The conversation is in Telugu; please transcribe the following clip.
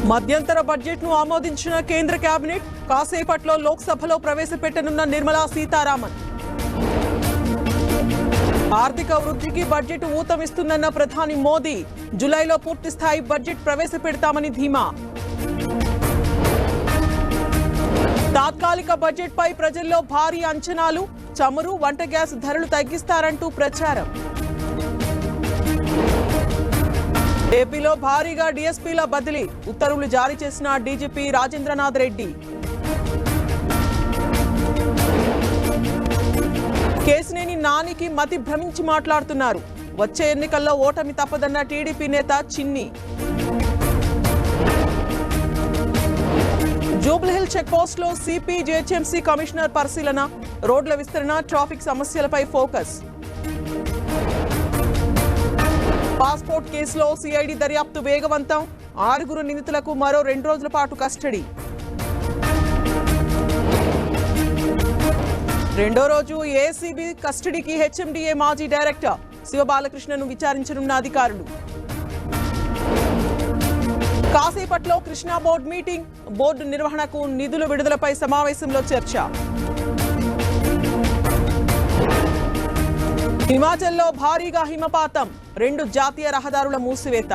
మధ్యంతర బడ్జెట్ ను ఆమోదించిన కేంద్ర కేబినెట్ కాసేపట్లో లోక్సభలో ప్రవేశపెట్టనున్న నిర్మలా సీతారామన్. ఆర్థిక వృద్ధికి బడ్జెట్ ఊతమిస్తుందన్న ప్రధాని మోదీ జూలైలో పూర్తిస్థాయి బడ్జెట్ ప్రవేశపెడతామని ధీమా. తాత్కాలిక బడ్జెట్ పై ప్రజల్లో భారీ అంచనాలు, చమురు, వంట గ్యాస్ ధరలు తగ్గిస్తారంటూ ప్రచారం. ఏపీలో భారీగా డీఎస్పీల బదిలీ, ఉత్తర్వులు జారీ చేసిన డీజీపీ రాజేంద్రనాథ్ రెడ్డి. కేసినేని నానికి మతి భ్రమించి మాట్లాడుతున్నారు, వచ్చే ఎన్నికల్లో ఓటమి తప్పదన్న టీడీపీ నేత చిన్ని. జూబ్లీహిల్ చెక్ పోస్ట్ లో సిపి జీహెచ్ఎంసీ కమిషనర్ పరిశీలన, రోడ్ల విస్తరణ, ట్రాఫిక్ సమస్యలపై ఫోకస్. పాస్పోర్ట్ కేసులో సిఐడి దర్యాప్తు వేగవంతం, 6 నిందితులకు మరో 2 రోజుల పాటు కస్టడీ. రెండో రోజు ఏసీబీ కస్టడీకి హెచ్ఎండిఏ మాజీ డైరెక్టర్ శివబాలకృష్ణను విచారించనున్న అధికారులు. కాసేపట్లో కృష్ణా బోర్డు మీటింగ్, బోర్డు నిర్వహణకు నిధుల విడుదలపై సమావేశంలో చర్చ. హిమాచల్లో భారీగా హిమపాతం, 2 జాతీయ రహదారుల మూసివేత.